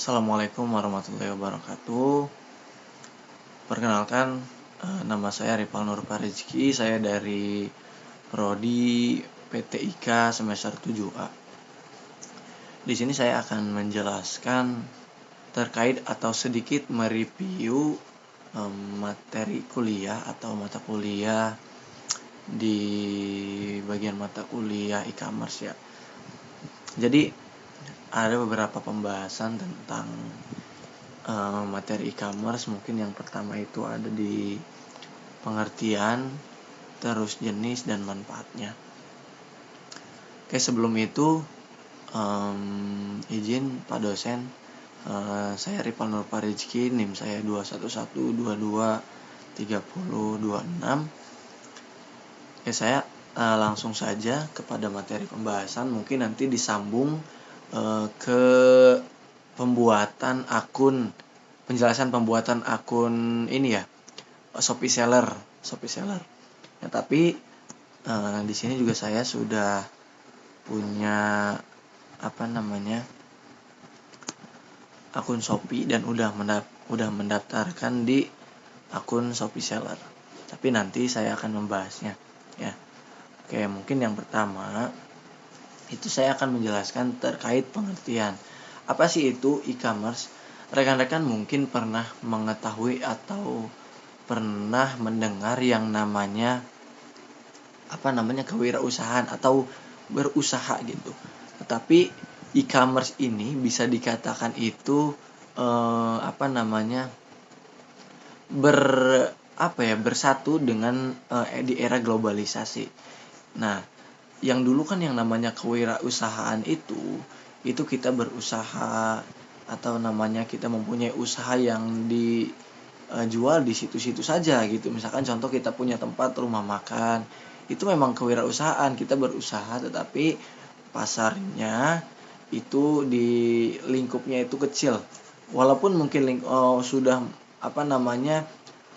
Assalamualaikum warahmatullahi wabarakatuh. Perkenalkan, nama saya Ripal Nur Parizki. Saya dari Prodi PTIK semester 7A. Di sini saya akan menjelaskan terkait atau sedikit mereview materi kuliah atau mata kuliah di bagian mata kuliah e-commerce ya. Jadi ada beberapa pembahasan tentang materi e-commerce. Mungkin yang pertama itu ada di pengertian, terus jenis dan manfaatnya. Oke, sebelum itu izin Pak dosen, saya Ripal Nur Parizki, NIM saya 211223026. Oke, saya langsung saja kepada materi pembahasan. Mungkin nanti disambung ke penjelasan pembuatan akun ini ya, Shopee Seller. Ya, tapi di sini juga saya sudah punya akun Shopee dan udah mendaftarkan di akun Shopee Seller. Tapi nanti saya akan membahasnya ya. Oke, mungkin yang pertama itu saya akan menjelaskan terkait pengertian. Apa sih itu e-commerce? Rekan-rekan mungkin pernah mengetahui atau pernah mendengar yang namanya kewirausahaan atau berusaha gitu. Tetapi e-commerce ini bisa dikatakan itu bersatu dengan di era globalisasi. Nah, yang dulu kan yang namanya kewirausahaan itu kita berusaha atau namanya kita mempunyai usaha yang dijual di situ-situ saja gitu. Misalkan contoh kita punya tempat rumah makan, itu memang kewirausahaan, kita berusaha tetapi pasarnya itu di lingkupnya itu kecil. Walaupun mungkin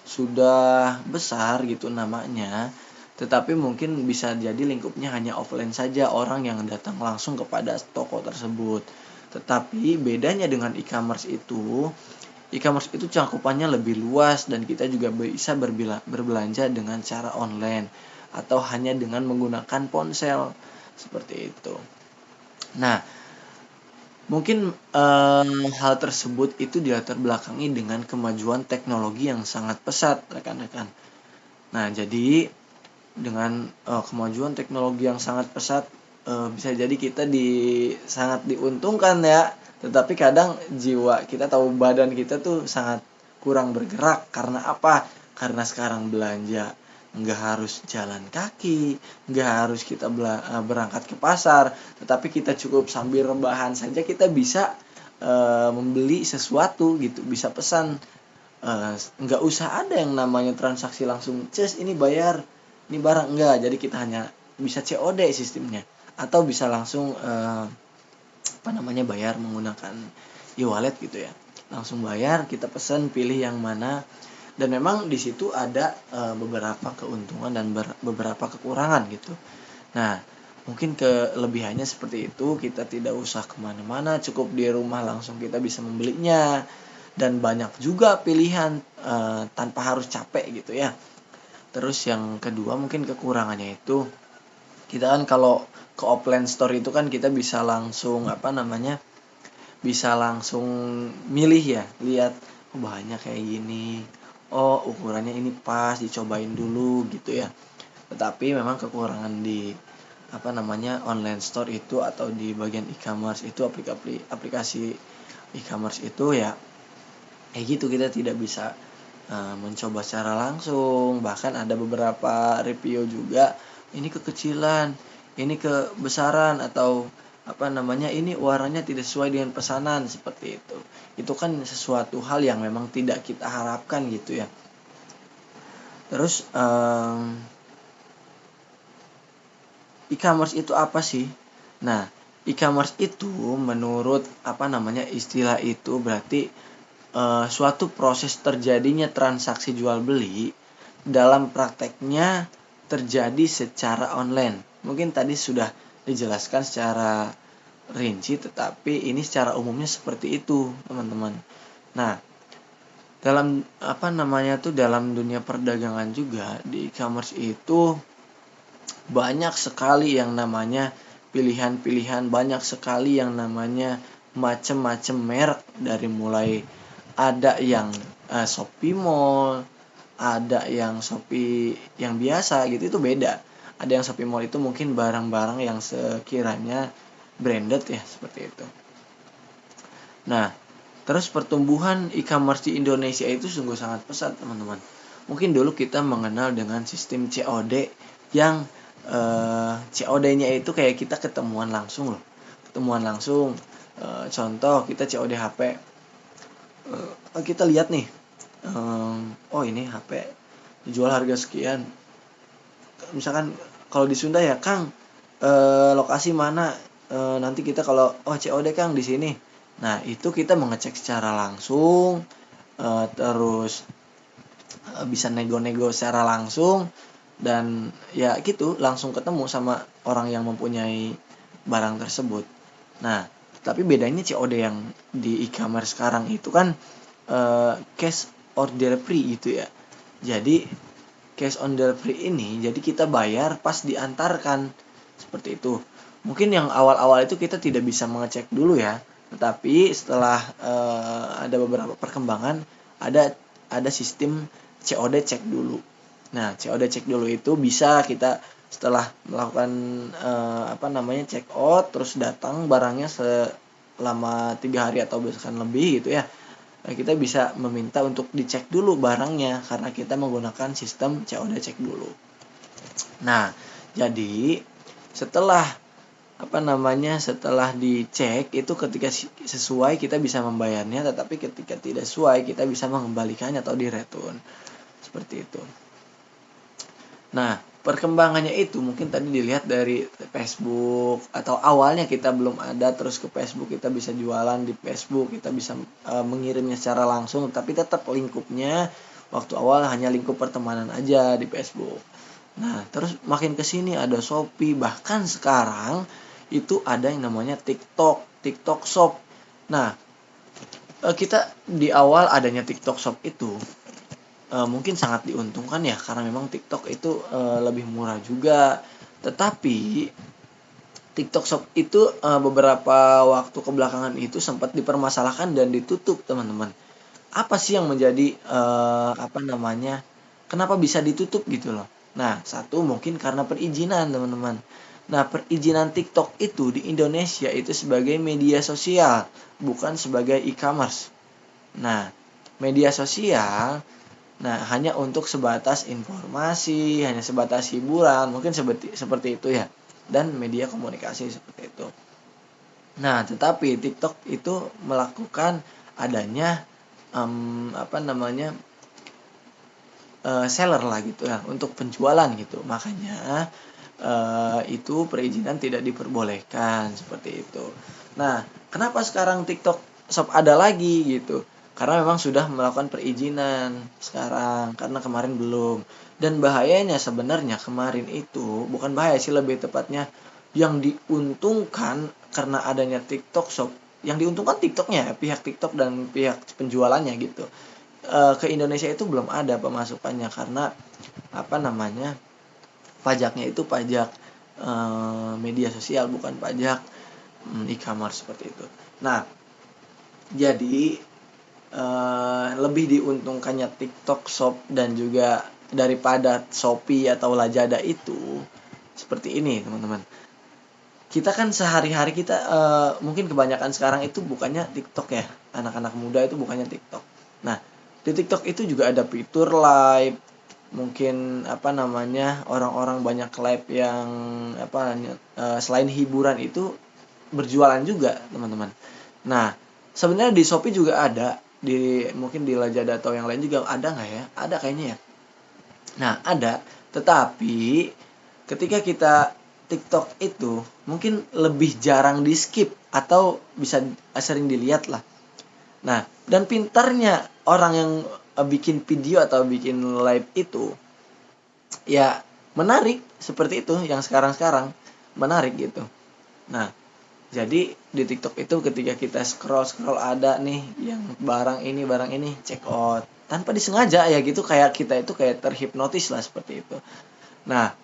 sudah besar gitu namanya, tetapi mungkin bisa jadi lingkupnya hanya offline saja, orang yang datang langsung kepada toko tersebut. Tetapi bedanya dengan e-commerce itu cakupannya lebih luas dan kita juga bisa berbelanja dengan cara online atau hanya dengan menggunakan ponsel seperti itu. Nah, mungkin hal tersebut itu dilatar belakangi dengan kemajuan teknologi yang sangat pesat, rekan-rekan. Nah, jadi dengan kemajuan teknologi yang sangat pesat, bisa jadi kita sangat diuntungkan ya. Tetapi kadang jiwa kita tahu badan kita tuh sangat kurang bergerak. Karena apa? Karena sekarang belanja nggak harus jalan kaki, nggak harus kita berangkat ke pasar, tetapi kita cukup sambil rebahan saja kita bisa membeli sesuatu gitu, bisa pesan, nggak usah ada yang namanya transaksi langsung, ini bayar, ini barang, enggak. Jadi kita hanya bisa COD sistemnya atau bisa langsung bayar menggunakan e-wallet gitu ya, langsung bayar, kita pesan, pilih yang mana. Dan memang di situ ada beberapa keuntungan dan beberapa kekurangan gitu. Nah, mungkin kelebihannya seperti itu, kita tidak usah kemana-mana, cukup di rumah langsung kita bisa membelinya. Dan banyak juga pilihan tanpa harus capek gitu ya. Terus yang kedua mungkin kekurangannya itu, kita kan kalau ke offline store itu kan kita bisa langsung bisa langsung milih ya, lihat bahannya kayak gini, ukurannya ini pas, dicobain dulu gitu ya. Tetapi memang kekurangan di online store itu atau di bagian e-commerce itu, aplikasi e-commerce itu ya kayak gitu, kita tidak bisa mencoba secara langsung. Bahkan ada beberapa review juga, ini kekecilan, ini kebesaran, atau ini warnanya tidak sesuai dengan pesanan, seperti itu. Itu kan sesuatu hal yang memang tidak kita harapkan gitu ya. Terus e-commerce itu apa sih? Nah, e-commerce itu menurut istilah itu berarti suatu proses terjadinya transaksi jual beli dalam prakteknya terjadi secara online. Mungkin tadi sudah dijelaskan secara rinci, tetapi ini secara umumnya seperti itu, teman-teman. Nah, dalam dunia perdagangan juga di e-commerce itu banyak sekali yang namanya pilihan-pilihan, banyak sekali yang namanya macam-macam merek, dari mulai ada yang Shopee Mall, ada yang Shopee yang biasa gitu, itu beda. Ada yang Shopee Mall itu mungkin barang-barang yang sekiranya branded ya, seperti itu. Nah, terus pertumbuhan e-commerce di Indonesia itu sungguh sangat pesat, teman-teman. Mungkin dulu kita mengenal dengan sistem COD yang COD-nya itu kayak kita ketemuan langsung loh. Ketemuan langsung. Contoh kita COD HP. Kita lihat nih. Oh ini HP dijual harga sekian. Misalkan kalau di Sunda ya, Kang, lokasi mana? Nanti kita kalau COD Kang di sini. Nah, itu kita mengecek secara langsung, terus bisa nego-nego secara langsung, dan ya gitu, langsung ketemu sama orang yang mempunyai barang tersebut. Nah, tapi bedanya COD yang di e-commerce sekarang itu kan cash or delivery gitu ya. Jadi cash on delivery ini, jadi kita bayar pas diantarkan, seperti itu. Mungkin yang awal-awal itu kita tidak bisa mengecek dulu ya, tetapi setelah ada beberapa perkembangan, ada sistem COD cek dulu. Nah, COD cek dulu itu bisa kita setelah melakukan check out, terus datang barangnya selama 3 hari atau bahkan lebih gitu ya. Kita bisa meminta untuk dicek dulu barangnya karena kita menggunakan sistem COD cek dulu. Nah, jadi setelah setelah dicek itu, ketika sesuai kita bisa membayarnya, tetapi ketika tidak sesuai kita bisa mengembalikannya atau di-return. Seperti itu. Nah, perkembangannya itu mungkin tadi dilihat dari Facebook, atau awalnya kita belum ada, terus ke Facebook kita bisa jualan di Facebook, kita bisa mengirimnya secara langsung, tapi tetap lingkupnya waktu awal hanya lingkup pertemanan aja di Facebook. Nah, terus makin kesini ada Shopee, bahkan sekarang itu ada yang namanya TikTok Shop. Nah, kita di awal adanya TikTok Shop itu mungkin sangat diuntungkan ya, karena memang TikTok itu lebih murah juga. Tetapi TikTok Shop itu beberapa waktu kebelakangan itu sempat dipermasalahkan dan ditutup, teman-teman. Apa sih yang menjadi kenapa bisa ditutup gitu loh? Nah, satu mungkin karena perizinan, teman-teman. Nah, perizinan TikTok itu di Indonesia itu sebagai media sosial, bukan sebagai e-commerce. Nah, media sosial, hanya untuk sebatas informasi, hanya sebatas hiburan, mungkin seperti itu ya. Dan media komunikasi seperti itu. Nah, tetapi TikTok itu melakukan adanya seller lah gitu ya, untuk penjualan gitu. Makanya itu perizinan tidak diperbolehkan, seperti itu. Nah, kenapa sekarang TikTok Shop ada lagi gitu? Karena memang sudah melakukan perizinan sekarang, karena kemarin belum. Dan bahayanya sebenarnya kemarin itu, bukan bahaya sih, lebih tepatnya yang diuntungkan karena adanya TikTok Shop, yang diuntungkan TikToknya, pihak TikTok dan pihak penjualannya gitu. Ke Indonesia itu belum ada pemasukannya karena pajaknya itu pajak media sosial, bukan pajak e-commerce, seperti itu. Nah, jadi lebih diuntungkannya TikTok Shop dan juga daripada Shopee atau Lazada itu seperti ini, teman-teman. Kita kan sehari-hari kita mungkin kebanyakan sekarang itu bukannya TikTok ya, anak-anak muda itu bukannya TikTok. Nah, di TikTok itu juga ada fitur live, mungkin orang-orang banyak live yang selain hiburan itu berjualan juga, teman-teman. Nah, sebenarnya di Shopee juga ada, mungkin di Lazada atau yang lain juga ada nggak ya? Ada kayaknya ya. Nah, ada, tetapi ketika kita TikTok itu mungkin lebih jarang di skip atau bisa sering dilihat lah. Nah, dan pintarnya orang yang bikin video atau bikin live itu ya menarik, seperti itu yang sekarang menarik gitu. Nah, Jadi di TikTok itu ketika kita scroll ada nih yang barang ini check out tanpa disengaja ya gitu, kayak kita itu kayak terhipnotis lah seperti itu. Nah,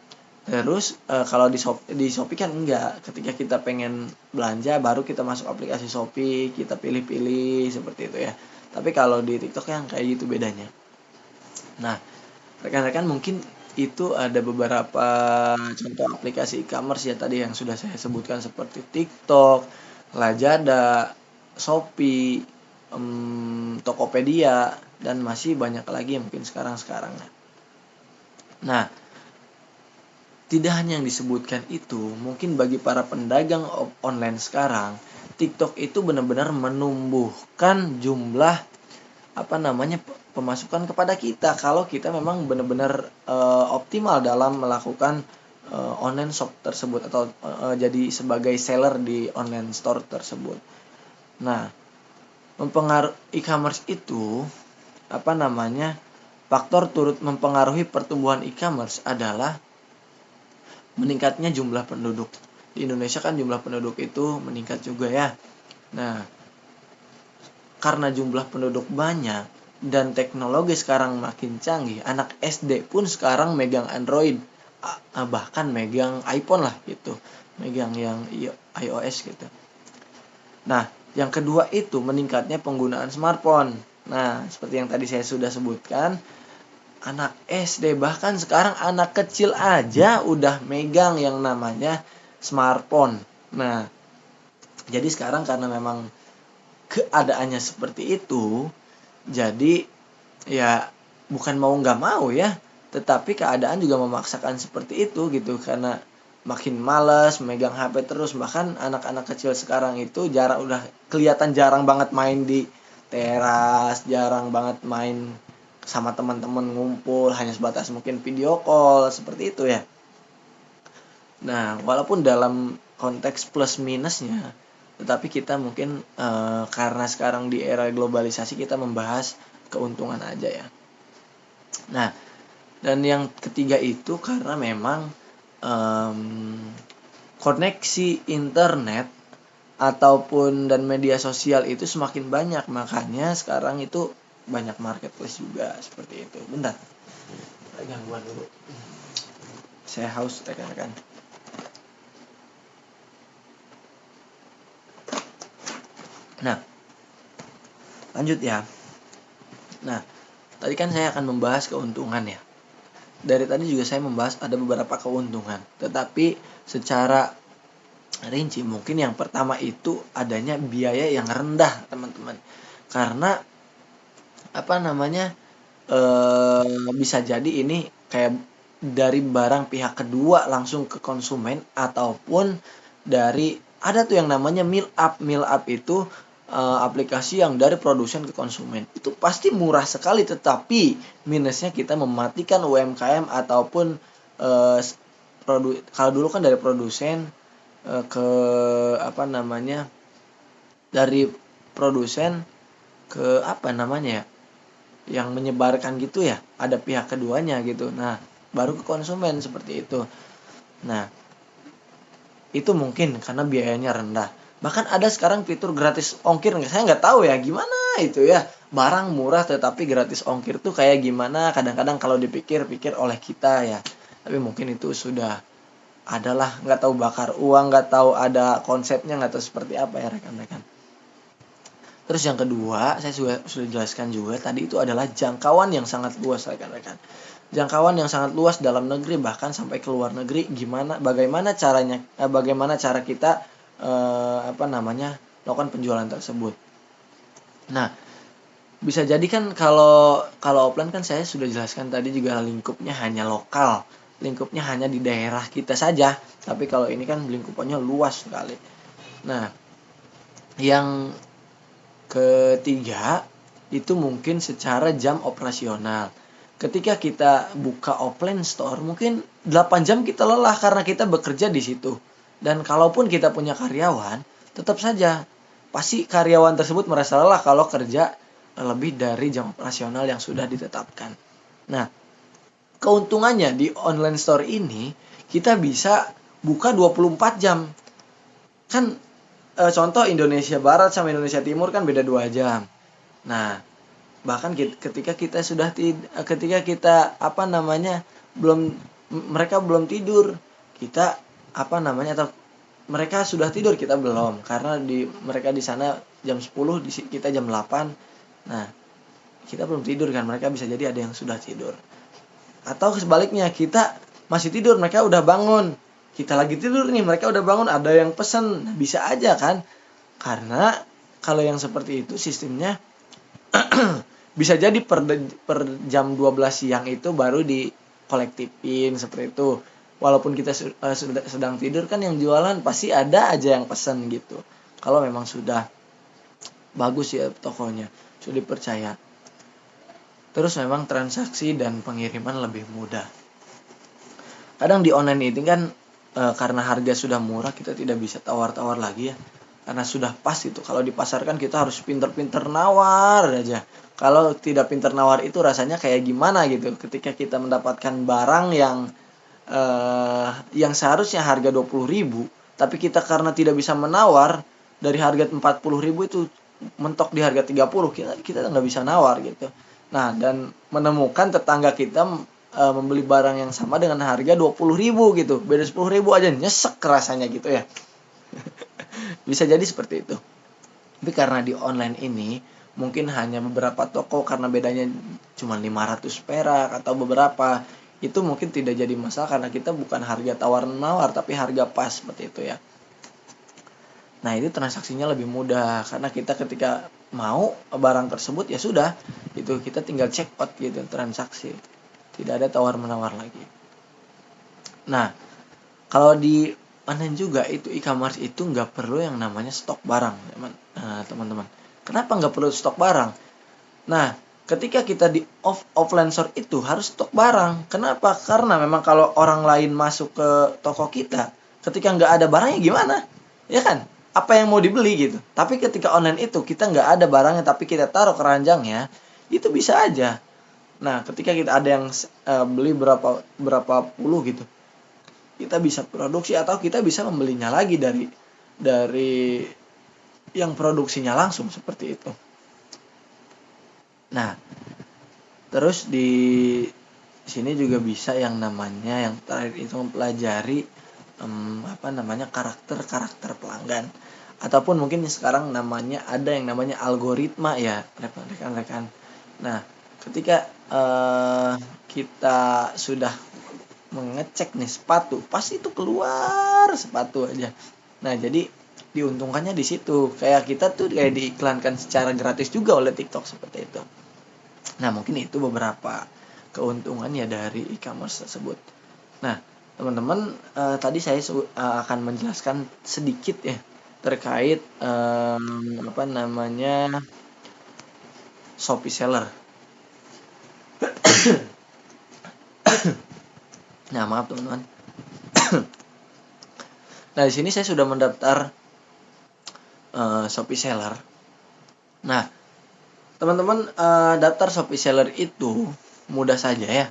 terus kalau di Shopee kan enggak. Ketika kita pengen belanja baru kita masuk aplikasi Shopee, kita pilih-pilih seperti itu ya. Tapi kalau di TikTok yang kayak gitu bedanya. Nah, rekan-rekan mungkin itu ada beberapa contoh aplikasi e-commerce ya tadi yang sudah saya sebutkan seperti TikTok, Lazada, Shopee, Tokopedia, dan masih banyak lagi yang mungkin sekarang. Nah, tidak hanya yang disebutkan itu, mungkin bagi para pedagang online sekarang, TikTok itu benar-benar menumbuhkan jumlah pemasukan kepada kita kalau kita memang benar-benar optimal dalam melakukan online shop tersebut atau jadi sebagai seller di online store tersebut. Nah, e-commerce itu faktor turut mempengaruhi pertumbuhan e-commerce adalah meningkatnya jumlah penduduk. Di Indonesia kan jumlah penduduk itu meningkat juga ya. Nah, karena jumlah penduduk banyak dan teknologi sekarang makin canggih, anak SD pun sekarang megang Android, bahkan megang iPhone lah gitu, megang yang iOS gitu. Nah, yang kedua itu meningkatnya penggunaan smartphone. Nah, seperti yang tadi saya sudah sebutkan, anak SD bahkan sekarang anak kecil aja udah megang yang namanya smartphone. Nah, jadi sekarang karena memang keadaannya seperti itu, jadi ya bukan mau nggak mau ya, tetapi keadaan juga memaksakan seperti itu gitu, karena makin malas megang HP terus. Bahkan anak-anak kecil sekarang itu udah kelihatan jarang banget main di teras, jarang banget main sama teman-teman ngumpul, hanya sebatas mungkin video call seperti itu ya. Nah, walaupun dalam konteks plus minusnya, tetapi kita mungkin karena sekarang di era globalisasi kita membahas keuntungan aja ya. Nah, dan yang ketiga itu karena memang koneksi internet ataupun dan media sosial itu semakin banyak, makanya sekarang itu banyak marketplace juga seperti itu. Bentar, ada gangguan dulu. Saya haus rekan-rekan. Nah, lanjut ya. Nah, tadi kan saya akan membahas keuntungan ya. Dari tadi juga saya membahas ada beberapa keuntungan. Tetapi secara rinci mungkin yang pertama itu adanya biaya yang rendah, teman-teman. Karena bisa jadi ini kayak dari barang pihak kedua langsung ke konsumen, ataupun dari ada tuh yang namanya meal up itu aplikasi yang dari produsen ke konsumen. Itu pasti murah sekali, tetapi minusnya kita mematikan UMKM ataupun kalau dulu kan dari produsen ke dari produsen ke yang menyebarkan gitu ya, ada pihak keduanya gitu. Nah, baru ke konsumen seperti itu. Nah, itu mungkin karena biayanya rendah. Bahkan ada sekarang fitur gratis ongkir. Saya nggak tahu ya gimana itu ya. Barang murah tetapi gratis ongkir tuh kayak gimana kadang-kadang kalau dipikir-pikir oleh kita ya. Tapi mungkin itu sudah adalah, nggak tahu bakar uang, nggak tahu ada konsepnya, nggak tahu seperti apa ya rekan-rekan. Terus yang kedua, saya sudah jelaskan juga tadi, itu adalah jangkauan yang sangat luas rekan-rekan. Jangkauan yang sangat luas dalam negeri bahkan sampai ke luar negeri. Bagaimana cara kita melakukan penjualan tersebut. Nah, bisa jadi kan kalau offline kan saya sudah jelaskan tadi juga lingkupnya hanya lokal. Lingkupnya hanya di daerah kita saja. Tapi kalau ini kan lingkupannya luas sekali. Nah, yang ketiga itu mungkin secara jam operasional. Ketika kita buka offline store, mungkin 8 jam kita lelah karena kita bekerja di situ. Dan kalaupun kita punya karyawan, tetap saja pasti karyawan tersebut merasa lelah kalau kerja lebih dari jam operasional yang sudah ditetapkan. Nah, keuntungannya di online store ini kita bisa buka 24 jam. Kan contoh Indonesia Barat sama Indonesia Timur kan beda 2 jam. Nah, bahkan ketika kita ketika kita belum mereka belum tidur, kita atau mereka sudah tidur, kita belum, karena mereka di sana jam 10, kita jam 8. Nah, kita belum tidur kan, mereka bisa jadi ada yang sudah tidur. Atau sebaliknya, kita masih tidur, mereka udah bangun. Kita lagi tidur nih, mereka udah bangun, ada yang pesen. Nah, bisa aja kan? Karena kalau yang seperti itu sistemnya bisa jadi per jam 12 siang itu baru dikolektifin seperti itu. Walaupun kita sedang tidur kan, yang jualan pasti ada aja yang pesen gitu. Kalau memang sudah bagus ya tokonya, sudah dipercaya. Terus memang transaksi dan pengiriman lebih mudah. Kadang di online ini kan karena harga sudah murah, kita tidak bisa tawar-tawar lagi ya. Karena sudah pas itu. Kalau di pasar kan kita harus pinter-pinter nawar aja. Kalau tidak pinter nawar itu rasanya kayak gimana gitu. Ketika kita mendapatkan barang yang seharusnya harga 20.000, tapi kita karena tidak bisa menawar, dari harga 40.000 itu mentok di harga 30, kita nggak bisa nawar gitu. Nah, dan menemukan tetangga kita membeli barang yang sama dengan harga 20.000 gitu, beda 10.000 aja, nyesek rasanya gitu ya. Bisa jadi seperti itu. Tapi karena di online ini mungkin hanya beberapa toko, karena bedanya cuma 500 perak atau beberapa, itu mungkin tidak jadi masalah karena kita bukan harga tawar-menawar tapi harga pas seperti itu ya. Nah, itu transaksinya lebih mudah karena kita ketika mau barang tersebut ya sudah, itu kita tinggal check out gitu, transaksi. Tidak ada tawar-menawar lagi. Nah, kalau di online juga itu e-commerce itu nggak perlu yang namanya stok barang, teman-teman. Kenapa nggak perlu stok barang? Nah, ketika kita di offline store itu harus stok barang. Kenapa? Karena memang kalau orang lain masuk ke toko kita, ketika nggak ada barangnya gimana? Ya kan? Apa yang mau dibeli gitu. Tapi ketika online itu kita nggak ada barangnya tapi kita taruh keranjangnya, itu bisa aja. Nah, ketika kita ada yang beli berapa puluh gitu, kita bisa produksi atau kita bisa membelinya lagi dari yang produksinya langsung seperti itu. Nah, terus di sini juga bisa yang terakhir itu mempelajari karakter pelanggan, ataupun mungkin sekarang ada yang namanya algoritma ya rekan-rekan. Nah, ketika kita sudah mengecek nih sepatu, pasti itu keluar sepatu aja. Nah, jadi diuntungkannya di situ. Kayak kita tuh kayak diiklankan secara gratis juga oleh TikTok seperti itu. Nah, mungkin itu beberapa keuntungan ya dari e-commerce tersebut. Nah, teman-teman, tadi saya akan menjelaskan sedikit ya terkait Shopee Seller. Nah, maaf teman-teman. Nah, di sini saya sudah mendaftar Shopee Seller. Nah, teman-teman, daftar Shopee Seller itu mudah saja ya.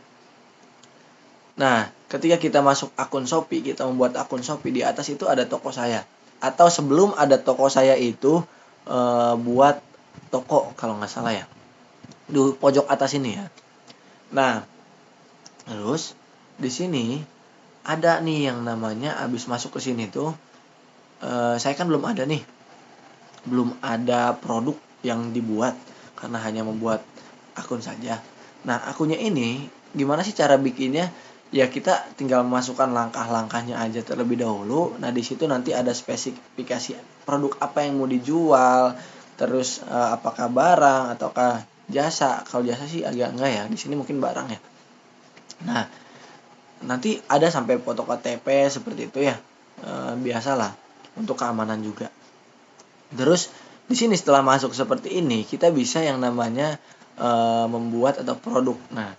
Nah, ketika kita masuk akun Shopee, kita membuat akun Shopee, di atas itu ada toko saya. Atau sebelum ada toko saya itu buat toko kalau nggak salah ya. Di pojok atas ini ya. Nah, terus di sini ada nih yang namanya abis masuk ke sini tuh saya kan belum ada produk yang dibuat karena hanya membuat akun saja. Nah, akunnya ini gimana sih cara bikinnya? Ya, kita tinggal masukkan langkah-langkahnya aja terlebih dahulu. Nah, di situ nanti ada spesifikasi produk apa yang mau dijual, terus apakah barang ataukah jasa. Kalau jasa sih agak enggak ya. Di sini mungkin barang ya. Nah, nanti ada sampai foto KTP seperti itu ya. Biasalah untuk keamanan juga. Terus di sini setelah masuk seperti ini, kita bisa yang namanya membuat atau produk. Nah,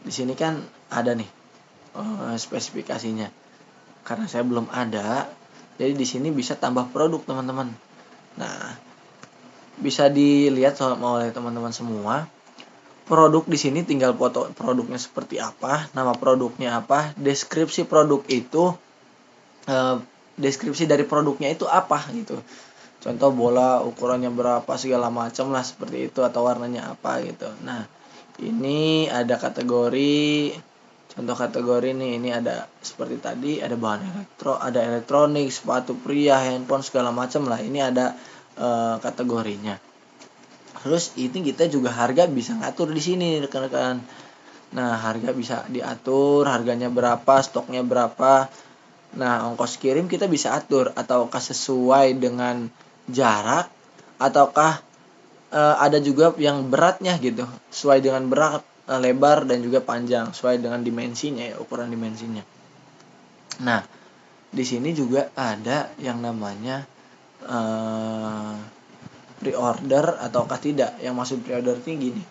di sini kan ada nih spesifikasinya. Karena saya belum ada, jadi di sini bisa tambah produk, teman-teman. Nah, bisa dilihat oleh teman-teman semua. Produk di sini tinggal foto produknya seperti apa, nama produknya apa, deskripsi produk itu, deskripsi dari produknya itu apa gitu. Contoh bola ukurannya berapa segala macam lah seperti itu, atau warnanya apa gitu. Nah, ini ada kategori, contoh kategori nih, ini ada seperti tadi, ada bahan ada elektronik, sepatu pria, handphone segala macam lah. Ini ada kategorinya. Terus ini kita juga harga bisa ngatur di sini rekan-rekan. Nah, harga bisa diatur, harganya berapa, stoknya berapa. Nah, ongkos kirim kita bisa atur, ataukah sesuai dengan jarak, ataukah ada juga yang beratnya gitu, sesuai dengan berat, lebar dan juga panjang, sesuai dengan dimensinya ya, ukuran dimensinya. Nah, di sini juga ada yang namanya pre-order ataukah tidak. Yang maksud pre-order ini gini,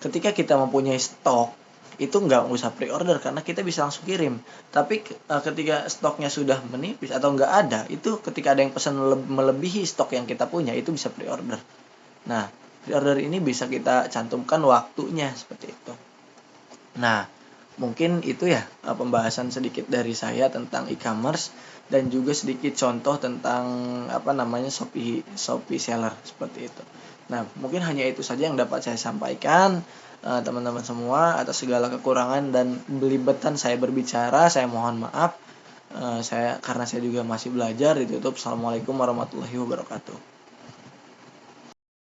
ketika kita mempunyai stok, itu nggak usah pre-order karena kita bisa langsung kirim. Tapi ketika stoknya sudah menipis atau nggak ada, itu ketika ada yang pesan melebihi stok yang kita punya, itu bisa pre-order. Nah, pre-order ini bisa kita cantumkan waktunya seperti itu. Nah, mungkin itu ya pembahasan sedikit dari saya tentang e-commerce, dan juga sedikit contoh tentang Shopee seller seperti itu. Nah, mungkin hanya itu saja yang dapat saya sampaikan, teman-teman semua. Atas segala kekurangan dan belibetan saya berbicara, saya mohon maaf. Karena saya juga masih belajar. Ditutup. Assalamualaikum warahmatullahi wabarakatuh.